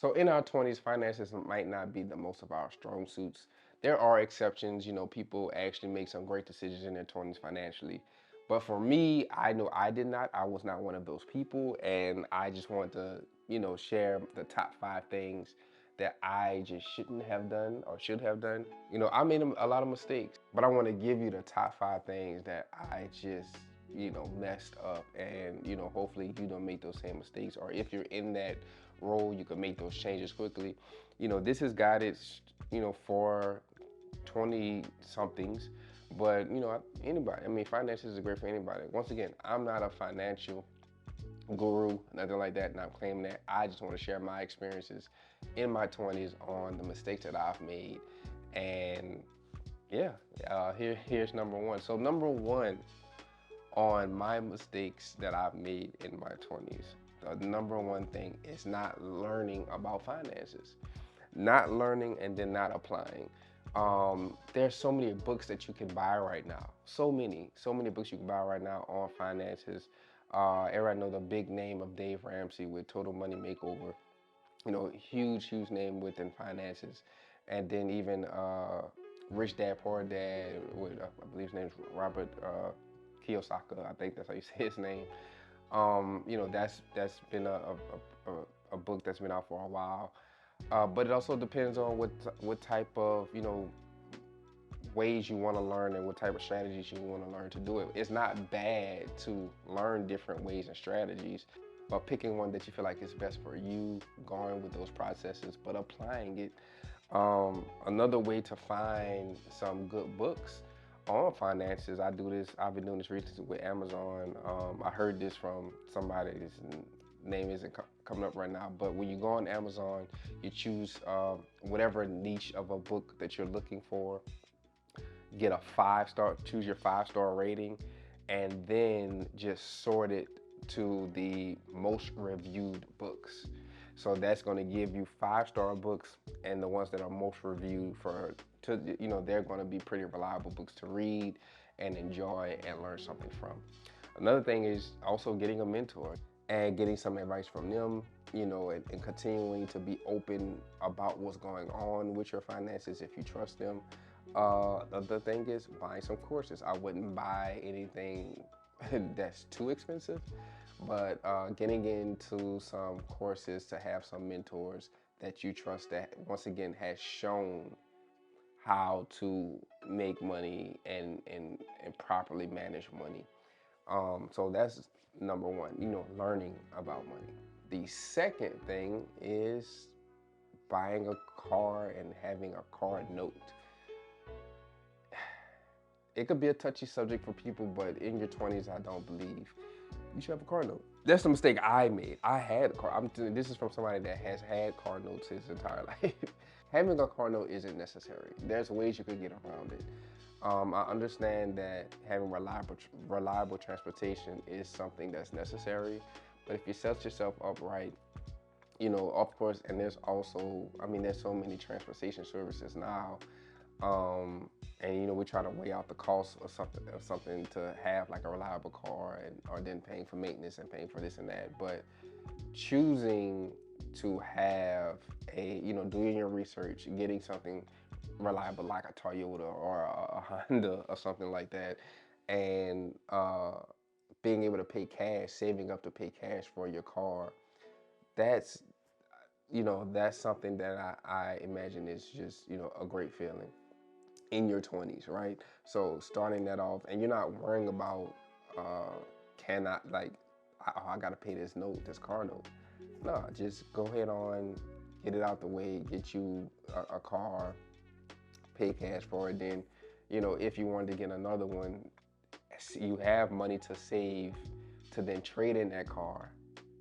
So in our 20s, finances might not be the most of our strong suits. There are exceptions, people actually make some great decisions in their 20s financially. But for me, I know I did not. I was not one of those people. And I just want to, share the top 5 things that I just shouldn't have done or should have done. I made a lot of mistakes, but I want to give you the top 5 things that I just, messed up. And, hopefully you don't make those same mistakes. Or if you're in that role, you can make those changes quickly. This is guided, for 20 somethings, but anybody. I mean, finances is great for anybody. Once again, I'm not a financial guru, nothing like that, and I'm claiming that. I just want to share my experiences in my 20s on the mistakes that I've made. And yeah, here's number one. So number one on my mistakes that I've made in my 20s, the number one thing is not learning about finances. Not learning and then not applying. There's so many books that you can buy right now. So many books you can buy right now on finances. Everybody know the big name of Dave Ramsey with Total Money Makeover. Huge name within finances. And then even Rich Dad Poor Dad with I believe his name is Robert Kiyosaki. I think that's how you say his name. That's been a book that's been out for a while. But it also depends on what type of ways you want to learn and what type of strategies you want to learn to do it. It's not bad to learn different ways and strategies, but picking one that you feel like is best for you, going with those processes, but applying it. Another way to find some good books on finances, I've been doing this recently with Amazon. I heard this from somebody, his name isn't coming up right now, but when you go on Amazon, you choose whatever niche of a book that you're looking for, get a 5-star, choose your 5-star rating, and then just sort it to the most reviewed books. So that's going to give you 5-star books, and the ones that are most reviewed they're going to be pretty reliable books to read and enjoy and learn something from. Another thing is also getting a mentor and getting some advice from them, and continuing to be open about what's going on with your finances if you trust them. The other thing is buying some courses. I wouldn't buy anything that's too expensive, but getting into some courses to have some mentors that you trust that, once again, has shown how to make money and properly manage money. So that's number one, learning about money. The second thing is buying a car and having a car note. It could be a touchy subject for people, but in your 20s, I don't believe you should have a car note. That's the mistake I made. I had a car. This is from somebody that has had car notes his entire life. Having a car note isn't necessary. There's ways you could get around it. I understand that having reliable transportation is something that's necessary, but if you set yourself up right, of course, and there's also, there's so many transportation services now, and we try to weigh out the cost of something to have like a reliable car, or then paying for maintenance and paying for this and that. But choosing to have doing your research, getting something reliable like a Toyota or a Honda or something like that, and being able to pay cash, saving up to pay cash for your car, that's that's something that I imagine is just a great feeling in your 20s, right? So starting that off, and you're not worrying about I gotta pay this car note. No, just go ahead on, get it out the way, get you a car, pay cash for it. Then, if you wanted to get another one, you have money to save to then trade in that car.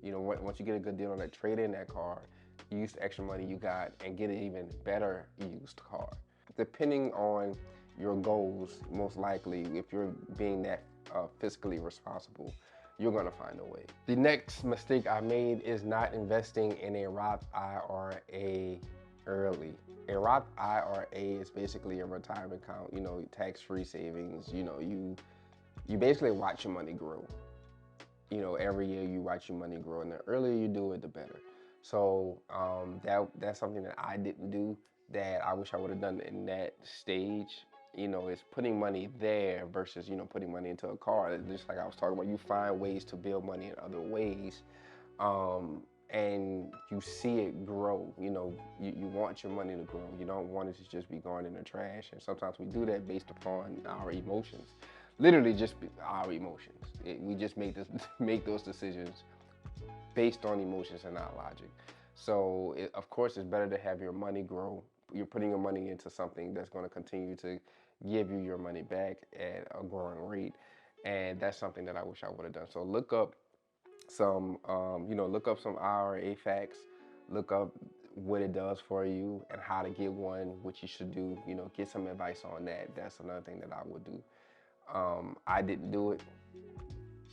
Once you get a good deal on that, trade in that car, use the extra money you got, and get an even better used car. Depending on your goals, most likely, if you're being that fiscally responsible, you're gonna find a way. The next mistake I made is not investing in a Roth IRA early. A Roth IRA is basically a retirement account, tax-free savings. You basically watch your money grow. Every year you watch your money grow, and the earlier you do it, the better. So that's something that I didn't do that I wish I would have done in that stage. Is putting money there versus putting money into a car. Just like I was talking about, you find ways to build money in other ways, and you see it grow. You want your money to grow. You don't want it to just be going in the trash. And sometimes we do that based upon our emotions, literally just our emotions. We just make those decisions based on emotions and not logic. So, of course, it's better to have your money grow. You're putting your money into something that's going to continue to give you your money back at a growing rate. And that's something that I wish I would have done. So look up some IRA facts, look up what it does for you and how to get one, what you should do. Get some advice on that. That's another thing that I would do. I didn't do it.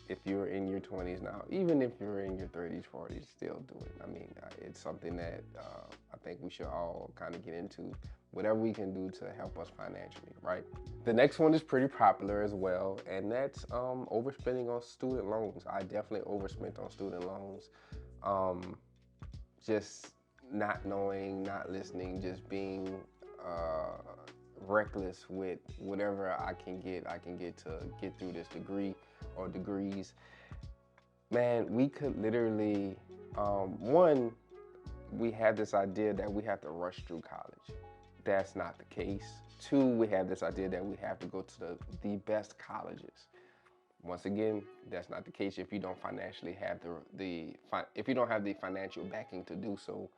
If you're in your 20s now, even if you're in your 30s, 40s, still do it. I mean, it's something that I think we should all kind of get into, whatever we can do to help us financially, right? The next one is pretty popular as well, and that's overspending on student loans. I definitely overspent on student loans. Just not knowing, not listening, just being reckless with whatever I can get to get through this degree or degrees. Man, we could literally, one, we have this idea that we have to rush through college. That's not the case. Two, we have this idea that we have to go to the best colleges. Once again, that's not the case if you don't financially have if you don't have the financial backing to do so.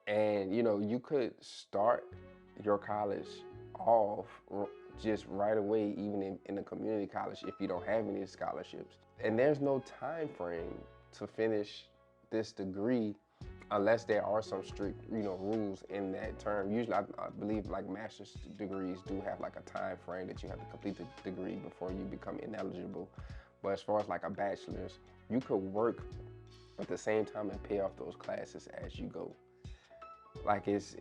And you could start your college off just right away, even in a community college, if you don't have any scholarships. And there's no time frame to finish this degree unless there are some strict rules in that term. Usually I believe like master's degrees do have like a time frame that you have to complete the degree before you become ineligible. But as far as like a bachelor's, you could work at the same time and pay off those classes as you go. Like it's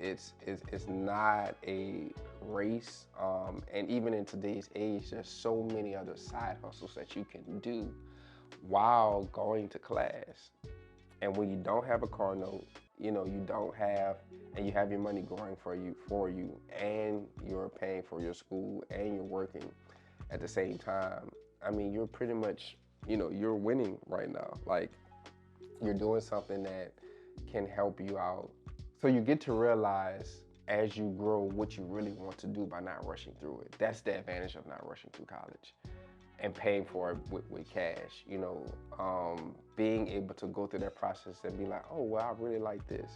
not a race, and even in today's age, there's so many other side hustles that you can do while going to class. And when you don't have a car note, you don't have, and you have your money growing for you, and you're paying for your school, and you're working at the same time. I mean, you're pretty much, you're winning right now. Like, you're doing something that can help you out. So you get to realize as you grow what you really want to do by not rushing through it. That's the advantage of not rushing through college and paying for it with cash. Being able to go through that process and be like, oh, well, I really like this,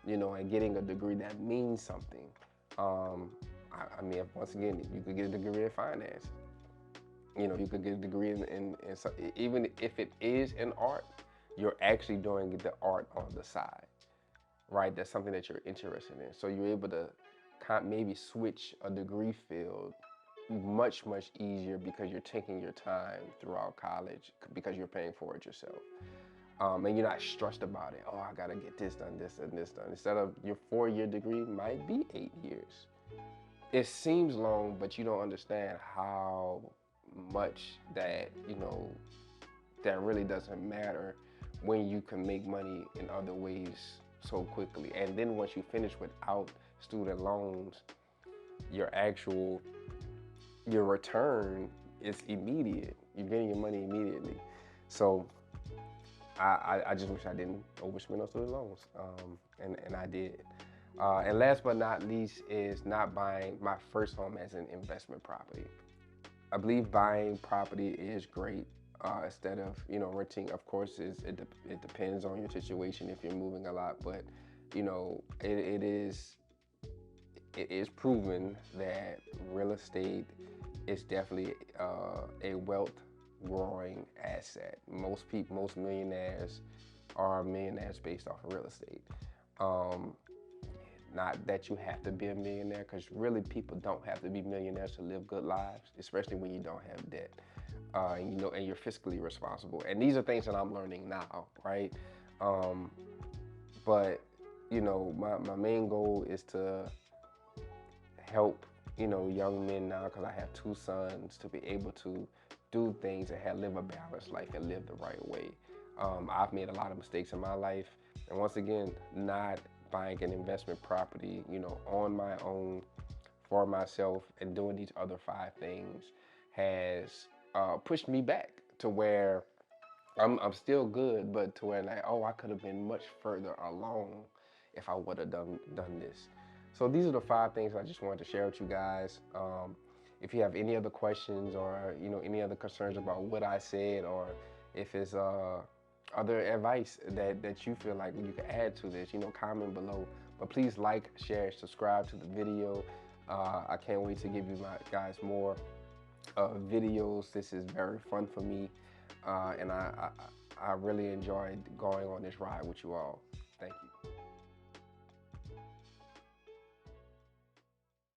and getting a degree that means something. I mean, once again, you could get a degree in finance. You could get a degree in even if it is in art, you're actually doing the art on the side. Right, that's something that you're interested in. So you're able to maybe switch a degree field much, much easier because you're taking your time throughout college because you're paying for it yourself. And you're not stressed about it. Oh, I gotta get this done, this and this done. Instead of your 4-year degree might be 8 years. It seems long, but you don't understand how much that, that really doesn't matter when you can make money in other ways so quickly. And then once you finish without student loans, your return is immediate. You're getting your money immediately. So I just wish I didn't overspend on student loans, and I did. And last but not least is not buying my first home as an investment property. I believe buying property is great. Instead of renting. Of course, it depends on your situation if you're moving a lot, but it is proven that real estate is definitely a wealth growing asset. Most millionaires are millionaires based off of real estate. Not that you have to be a millionaire, because really people don't have to be millionaires to live good lives, especially when you don't have debt. And you're fiscally responsible. And these are things that I'm learning now, right? But my main goal is to help young men now, because I have 2 sons, to be able to do things and live a balanced life and live the right way. I've made a lot of mistakes in my life, and once again, not buying an investment property, on my own for myself and doing these other 5 things has pushed me back to where I'm still good, but to where like, oh, I could have been much further along if I would have done this. So these are the 5 things I just wanted to share with you guys. If you have any other questions or any other concerns about what I said, or if it's other advice that you feel like you can add to this, comment below. But please like, share, subscribe to the video. I can't wait to give you guys more videos. This is very fun for me, and I really enjoyed going on this ride with you all. Thank you.